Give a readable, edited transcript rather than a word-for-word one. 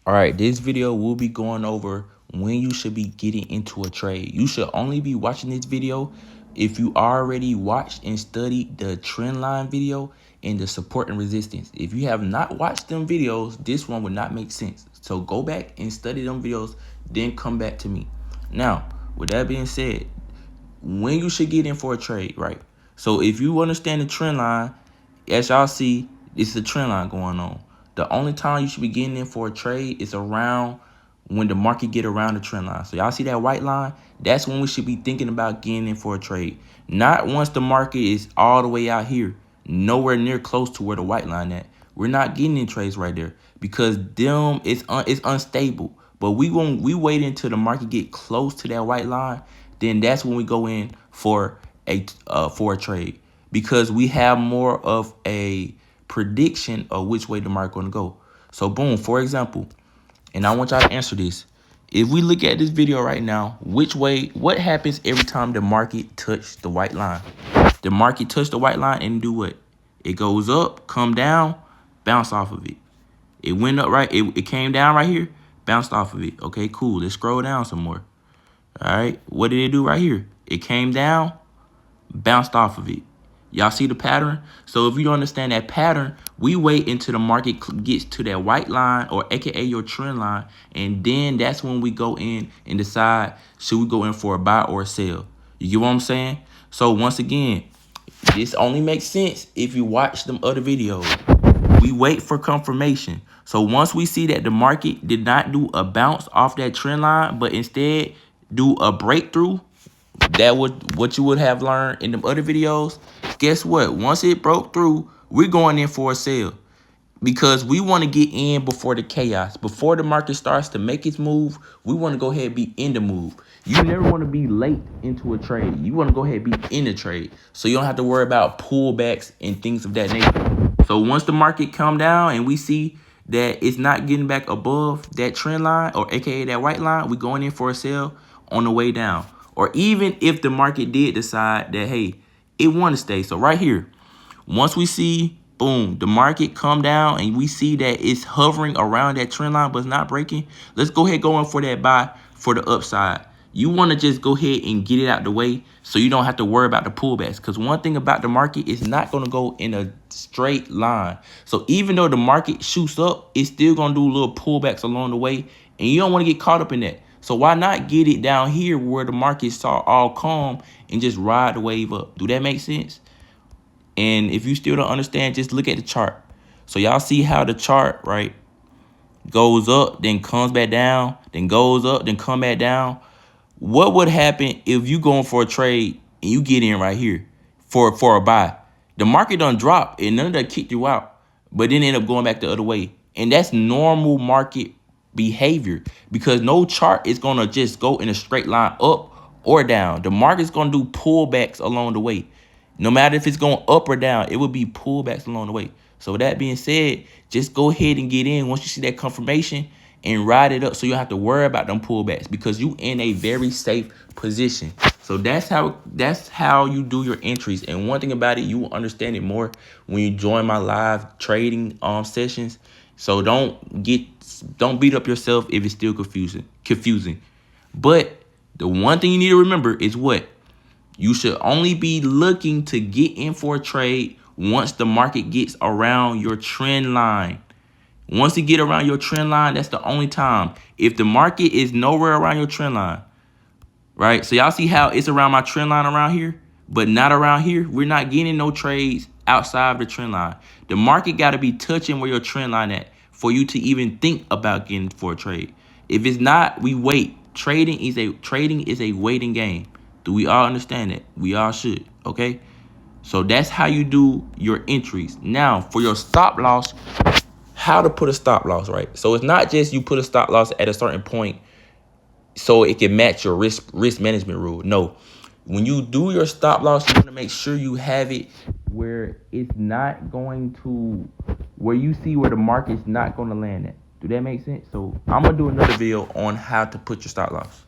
All right, this video will be going over when you should be getting into a trade. You should only be watching this video if you already watched and studied the trend line video and the support and resistance. If you have not watched them videos, this one would not make sense. So go back and study them videos, then come back to me. Now, with that being said, when you should get in for a trade, right? So if you understand the trend line, as y'all see, it's a trend line going on. The only time you should be getting in for a trade is around when the market get around the trend line. So y'all see that white line? That's when we should be thinking about getting in for a trade. Not once the market is all the way out here, nowhere near close to where the white line at. We're not getting in trades right there because them it's unstable. But we wait until the market get close to that white line, then that's when we go in for a trade because we have more of a prediction of which way the market going to go. So boom, for example, and I want y'all to answer this. If we look at this video right now, what happens every time the market touch the white line? The market touch the white line and do what? It goes up, come down, bounce off of it. It went up right, it came down right here, bounced off of it. Okay, cool. Let's scroll down some more. All right, what did it do right here? It came down, bounced off of it. Y'all see the pattern? So if you don't understand that pattern, we wait until the market gets to that white line, or AKA your trend line, and then that's when we go in and decide, should we go in for a buy or a sell? You get what I'm saying? So once again, this only makes sense if you watch them other videos. We wait for confirmation. So once we see that the market did not do a bounce off that trend line, but instead do a breakthrough, that would what you would have learned in them other videos. Guess what? Once it broke through, we're going in for a sale because we want to get in before the chaos. Before the market starts to make its move, we want to go ahead and be in the move. You never want to be late into a trade. You want to go ahead and be in the trade so you don't have to worry about pullbacks and things of that nature. So once the market come down and we see that it's not getting back above that trend line, or AKA that white line, we going in for a sale on the way down. Or even if the market did decide that, hey, it want to stay. So right here, once we see, boom, the market come down and we see that it's hovering around that trend line but it's not breaking, let's go ahead go in for that buy for the upside. You want to just go ahead and get it out the way so you don't have to worry about the pullbacks. Because one thing about the market is not going to go in a straight line. So even though the market shoots up, it's still going to do little pullbacks along the way. And you don't want to get caught up in that. So why not get it down here where the market's all calm and just ride the wave up? Do that make sense? And if you still don't understand, just look at the chart. So y'all see how the chart, right, goes up, then comes back down, then goes up, then come back down. What would happen if you going for a trade and you get in right here for a buy? The market done drop and none of that kicked you out, but then end up going back the other way. And that's normal market behavior because no chart is going to just go in a straight line up or down. The market's going to do pullbacks along the way. No matter if it's going up or down, it will be pullbacks along the way. So with that being said, just go ahead and get in once you see that confirmation and ride it up so you don't have to worry about them pullbacks because you in a very safe position. So that's how you do your entries. And one thing about it, you will understand it more when you join my live trading sessions. So don't beat up yourself if it's still confusing. But the one thing you need to remember is what? You should only be looking to get in for a trade once the market gets around your trend line. Once you get around your trend line, that's the only time. If the market is nowhere around your trend line, right? So y'all see how it's around my trend line around here, but not around here. We're not getting no trades outside of the trend line. The market got to be touching where your trend line at for you to even think about getting for a trade. If it's not, we wait. Trading is a waiting game. Do we all understand that? We all should, okay? So that's how you do your entries. Now, for your stop loss, how to put a stop loss, right? So it's not just you put a stop loss at a certain point so it can match your risk management rule. No. When you do your stop loss, you want to make sure you have it where it's not going to, where you see where the market's not going to land at. Do that make sense? So I'm going to do another video on how to put your stop loss.